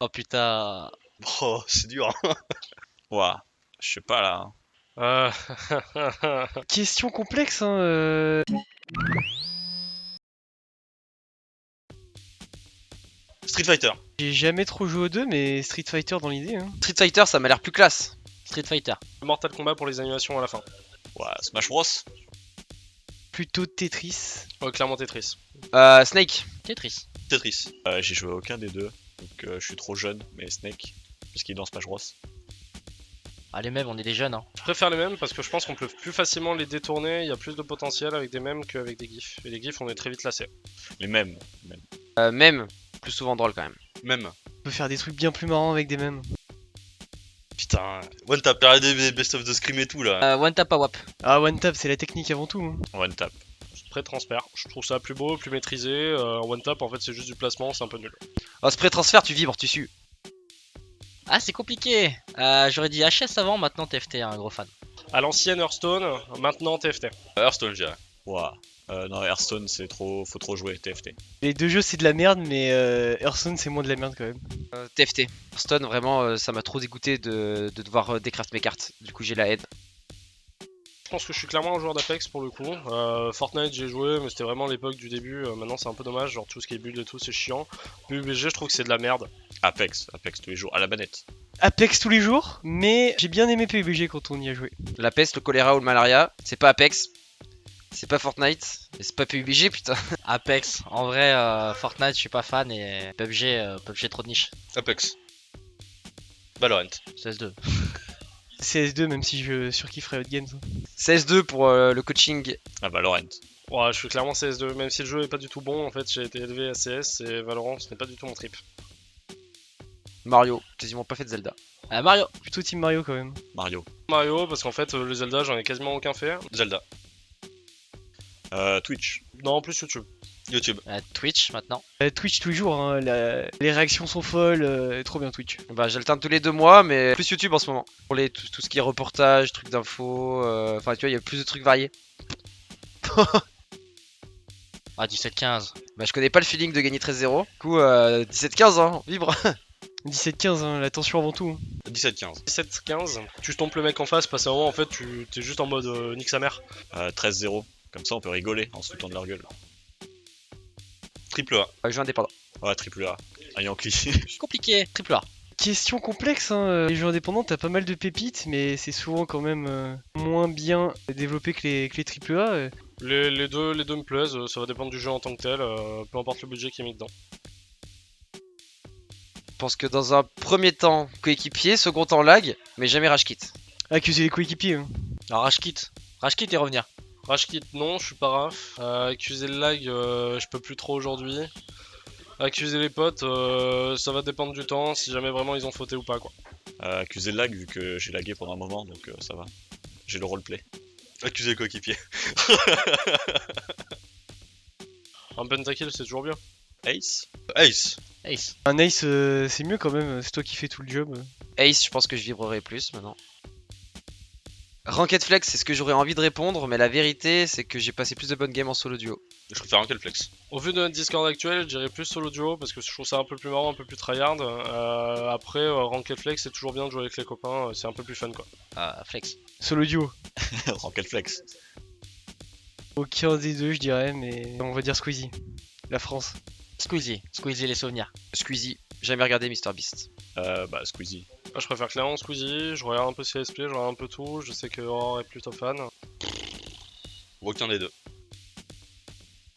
Oh putain. Oh, c'est dur. Ouah, je sais pas là. Euh... Question complexe, hein. Street Fighter. J'ai jamais trop joué aux deux, mais Street Fighter dans l'idée. Hein. Street Fighter, ça m'a l'air plus classe. Street Fighter. Mortal Kombat pour les animations à la fin. Ouah, Smash Bros. Plutôt Tetris. Clairement Tetris. Snake. Tetris. Tetris. J'ai joué à aucun des deux, donc je suis trop jeune, mais Snake, puisqu'il est dans Smash Bros. Ah, les mêmes, on est des jeunes, hein. Je préfère les mêmes parce que je pense qu'on peut plus facilement les détourner, il y a plus de potentiel avec des mêmes qu'avec des gifs. Et les gifs on est très vite lassés. Les mêmes. Même. Plus souvent drôle quand même. Même. On peut faire des trucs bien plus marrants avec des mêmes. Putain. One Tap, regardez des best of the Scream et tout là. One tap à wap. Ah, One Tap, c'est la technique avant tout. Hein. One tap. Spray transfert, je trouve ça plus beau, plus maîtrisé. One tap en fait c'est juste du placement, c'est un peu nul. Oh, spray transfert, tu vibres, tu sues. Ah, c'est compliqué. J'aurais dit HS avant, maintenant TFT, un gros fan. À l'ancienne Hearthstone, maintenant TFT. Hearthstone, je dirais. Ouah. Non, Hearthstone, c'est trop. Faut trop jouer, TFT. Les deux jeux, c'est de la merde, mais Hearthstone, c'est moins de la merde quand même. TFT. Hearthstone, vraiment, ça m'a trop dégoûté de devoir décraft mes cartes. Du coup, j'ai la haine. Je pense que je suis clairement un joueur d'Apex pour le coup. Fortnite j'ai joué, mais c'était vraiment l'époque du début. Maintenant c'est un peu dommage, genre tout ce qui est build et tout c'est chiant. PUBG je trouve que c'est de la merde. Apex tous les jours, à la manette. Apex tous les jours, mais j'ai bien aimé PUBG quand on y a joué. La peste, le choléra ou le malaria, c'est pas Apex. C'est pas Fortnite. Et c'est pas PUBG, putain. Apex. En vrai, Fortnite, je suis pas fan et PUBG trop de niche. Apex. Valorant. CS2. CS2, même si je surkifferais Riot Games. Hein. CS2 pour le coaching. Ah, Valorant. Ouais, je suis clairement CS2, même si le jeu est pas du tout bon, en fait j'ai été élevé à CS et Valorant ce n'est pas du tout mon trip. Mario, quasiment pas fait de Zelda. Mario. Plutôt Team Mario quand même. Mario. Mario, parce qu'en fait le Zelda j'en ai quasiment aucun fait. Zelda. Twitch. Non, plus YouTube. YouTube. Twitch maintenant. Twitch tous les jours, hein, les réactions sont folles, trop bien Twitch. Bah, j'alterne tous les 2 mois, mais plus YouTube en ce moment. Pour tout ce qui est reportage, trucs d'infos, enfin tu vois, il y a plus de trucs variés. Ah, 17-15. Bah, je connais pas le feeling de gagner 13-0. Du coup, 17-15, hein, vibre. 17-15, hein, la tension avant tout. Hein. 17-15. 17-15, tu stompes le mec en face, parce qu'à un moment en fait tu t'es juste en mode nique sa mère. 13-0. Comme ça, on peut rigoler en se foutant de leur gueule. Triple A. Jeu indépendant. Ouais, triple A. Un Yankee. Compliqué. Triple A. Question complexe, hein. Les jeux indépendants, t'as pas mal de pépites, mais c'est souvent quand même moins bien développé que les AAA. Les deux me plaisent, ça va dépendre du jeu en tant que tel, peu importe le budget qui est mis dedans. Je pense que dans un premier temps, coéquipier, second temps lag, mais jamais rage kit. Accuser les coéquipiers. Hein. Alors, Rage Kit et revenir. Rage Kit non, je suis pas raf. Accuser le lag, je peux plus trop aujourd'hui. Accuser les potes, ça va dépendre du temps, si jamais vraiment ils ont fauté ou pas quoi. Accuser le lag, vu que j'ai lagué pendant un moment, donc ça va. J'ai le roleplay. Accuser le coéquipier. Un pentakill c'est toujours bien. Ace. Ace. Ace. Un ace, c'est mieux quand même, c'est toi qui fais tout le job. Ace, je pense que je vibrerai plus maintenant. Ranked Flex, c'est ce que j'aurais envie de répondre, mais la vérité, c'est que j'ai passé plus de bonnes games en solo duo. Je préfère un flex. Au vu de notre Discord actuel, je dirais plus solo duo parce que je trouve ça un peu plus marrant, un peu plus tryhard. Après, Ranked Flex c'est toujours bien de jouer avec les copains, c'est un peu plus fun quoi. Flex. Solo duo. Ranked Flex. Aucun des deux, je dirais, mais on va dire Squeezie. La France. Squeezie les souvenirs. Squeezie, jamais regardé MrBeast. Bah, Squeezie. Moi, je préfère clairement Squeezie, je regarde un peu CSP, je regarde un peu tout, je sais que Aurore est plutôt fan. Aucun des deux.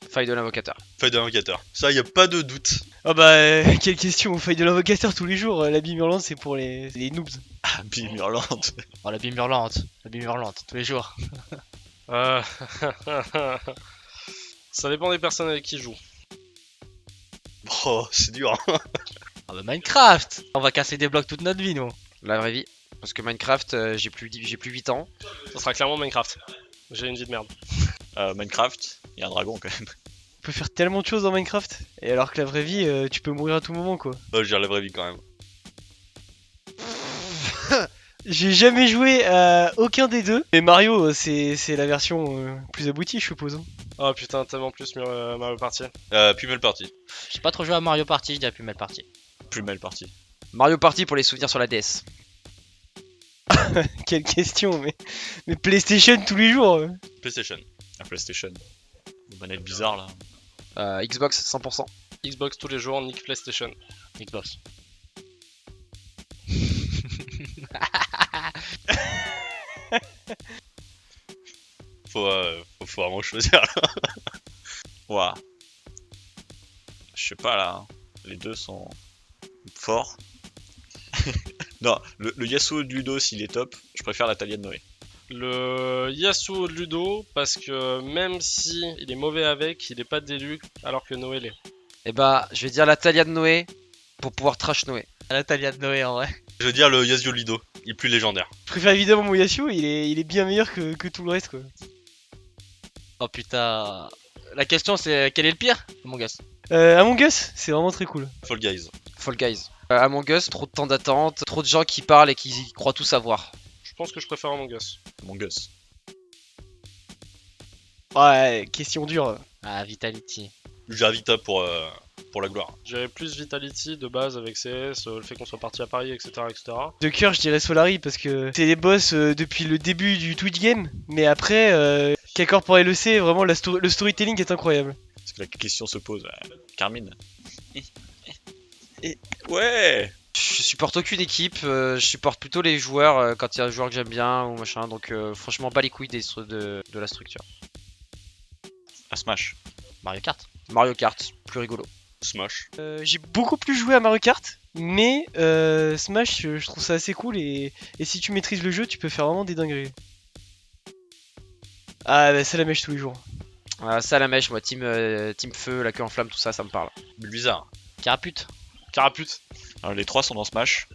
Faille de l'invocateur. Feuille de l'invocateur. Ça, y a pas de doute. Ah bah, quelle question, faille de l'invocateur tous les jours. La bim hurlante, c'est pour les noobs. Ah, Bim Hurlante. Oh, la bim hurlante, tous les jours. Ça dépend des personnes avec qui je joue. Oh, c'est dur. Ah bah Minecraft. On va casser des blocs toute notre vie, nous. La vraie vie. Parce que Minecraft, j'ai plus 8 ans. Ça sera clairement Minecraft. J'ai une vie de merde. Minecraft. Il y a un dragon quand même. On peut faire tellement de choses dans Minecraft. Et alors que la vraie vie, tu peux mourir à tout moment, quoi. Je dirais la vraie vie quand même. J'ai jamais joué à aucun des deux. Mais Mario, c'est la version plus aboutie, je suppose. Hein. Oh putain, tellement plus Mario Party. Pummel Party. J'ai pas trop joué à Mario Party, je dirais plus mal party. Plus mal parti. Mario Party pour les souvenirs sur la DS. Quelle question, mais PlayStation tous les jours. PlayStation. La PlayStation. Une manette bizarre là. Xbox 100%. Xbox tous les jours, Nick PlayStation. Xbox. Faut vraiment choisir là. Ouah. Je sais pas là. Les deux sont forts. Non, le Yasuo de Ludo s'il est top, je préfère la Talia de Noé. Le Yasuo de Ludo, parce que même si il est mauvais avec, il est pas d'élu alors que Noé l'est. Et bah, je vais dire la Talia de Noé pour pouvoir trash Noé. La Talia de Noé en vrai. Je veux dire le Yasuo Lido. Il est plus légendaire. Je préfère évidemment mon Yasuo, il est bien meilleur que tout le reste quoi. Oh putain. La question c'est quel est le pire, mon gars? Among Us, c'est vraiment très cool. Fall Guys. Fall Guys. Among Us, trop de temps d'attente, trop de gens qui parlent et qui croient tout savoir. Je pense que je préfère Among Us. Mon gosse. Ouais, question dure. Ah, Vitality. Javita pour la gloire. J'avais plus Vitality de base avec CS, le fait qu'on soit parti à Paris, etc. etc. De cœur, je dirais Solari parce que c'est les boss depuis le début du Twitch game, mais après, Kakor pour LEC, vraiment le storytelling est incroyable. Parce que la question se pose. Carmine. Ouais. Je supporte aucune équipe, je supporte plutôt les joueurs quand il y a un joueur que j'aime bien ou machin, donc franchement pas les couilles de la structure. À Smash. Mario Kart. Mario Kart, plus rigolo. Smash. J'ai beaucoup plus joué à Mario Kart, mais Smash, je trouve ça assez cool et si tu maîtrises le jeu, tu peux faire vraiment des dingueries. Ah bah c'est la mèche tous les jours. Ça la mèche, moi, team feu, la queue en flamme, tout ça, ça me parle. Bizarre. Carapute. Carapute. Alors, les trois sont dans Smash.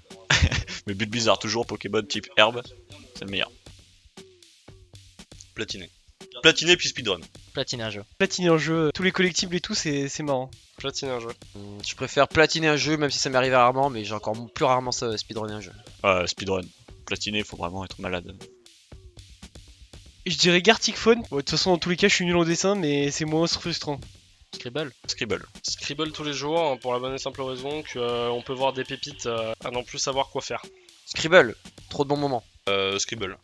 Mais but bizarre toujours, Pokémon type herbe. C'est le meilleur. Platiné. Platiné puis speedrun. Platine un jeu. Platiner en jeu, tous les collectibles et tout, c'est marrant. Platine un jeu. Je préfère platiner un jeu, même si ça m'arrive rarement, mais j'ai encore plus rarement speedrunner un jeu. Speedrun. Platiné, faut vraiment être malade. Je dirais Gartic Phone. Bon, de toute façon, dans tous les cas, je suis nul en dessin, mais c'est moins frustrant. Scribble. Scribble. Scribble tous les jours, hein, pour la bonne et simple raison qu'on peut voir des pépites à non plus savoir quoi faire. Scribble, trop de bons moments. Scribble.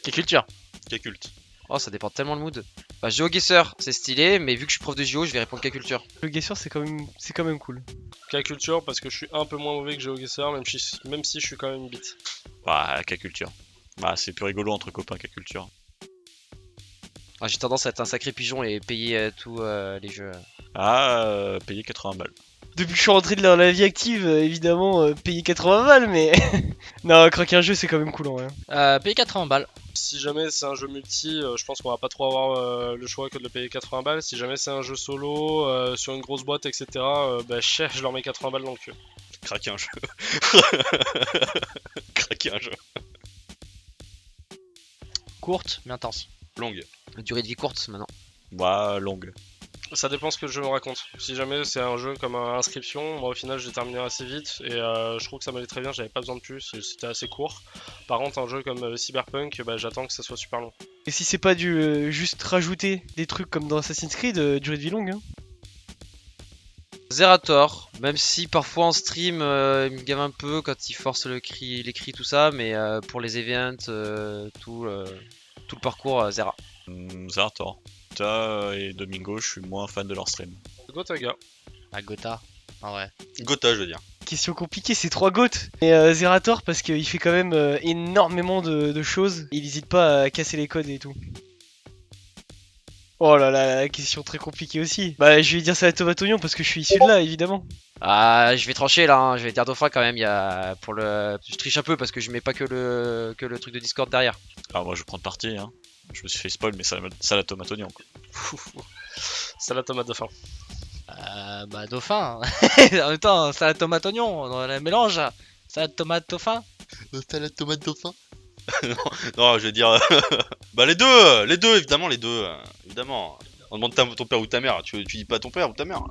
Quelle culture. K-Cult. Oh, ça dépend tellement le mood. Bah, GeoGuessr, c'est stylé, mais vu que je suis prof de Géo, je vais répondre K-Culture. Le Guesseur, c'est quand même cool. K-Culture parce que je suis un peu moins mauvais que GeoGuessr, même si je suis quand même une bite. Bah, K-Culture. Bah, c'est plus rigolo entre copains K-Culture. Ah, j'ai tendance à être un sacré pigeon et payer tous les jeux. Payer 80 balles. Depuis que je suis rentré dans la vie active, évidemment, payer 80 balles, mais... non, craquer un jeu, c'est quand même cool en vrai. Payer 80 balles. Si jamais c'est un jeu multi, je pense qu'on va pas trop avoir le choix que de le payer 80 balles. Si jamais c'est un jeu solo, sur une grosse boîte, etc., bah cher, je leur mets 80 balles dans le cul. Craquer un jeu. Craquer un jeu. Courte mais intense. Longue. Durée de vie courte maintenant. Bah, longue. Ça dépend ce que le jeu me raconte. Si jamais c'est un jeu comme Inscription, moi au final j'ai terminé assez vite et je trouve que ça m'allait très bien, j'avais pas besoin de plus, et c'était assez court. Par contre un jeu comme Cyberpunk, bah, j'attends que ça soit super long. Et si c'est pas du juste rajouter des trucs comme dans Assassin's Creed, durée de vie longue, hein. Zerator, même si parfois en stream il me gave un peu quand il force les cris, tout ça, mais pour les events, tout le parcours, Zera. Zerator. Ta et Domingo, je suis moins fan de leur stream. Gotaga. À Gotha. En vrai. Gotha, je veux dire. Question compliquée, c'est 3 GOAT. Et Zerator, parce qu'il fait quand même énormément de choses. Il hésite pas à casser les codes et tout. Oh là là, question très compliquée aussi. Bah, je vais dire ça à Tomate Oignon parce que je suis issu de là, évidemment. Ah, je vais trancher là, hein. Je vais dire Dauphin quand même. Je triche un peu parce que je mets pas que le truc de Discord derrière. Alors, moi, je vais prendre parti, hein. Je me suis fait spoil, mais ça la tomate oignon, quoi. Salade tomate de fin. Bah dauphin. En même temps, salade tomate oignon, on la mélange. Salade tomate dauphin. Salade tomate dauphin. non, je vais dire. Bah, les deux, évidemment, les deux. Évidemment. On demande ton père ou ta mère, tu dis pas ton père ou ta mère.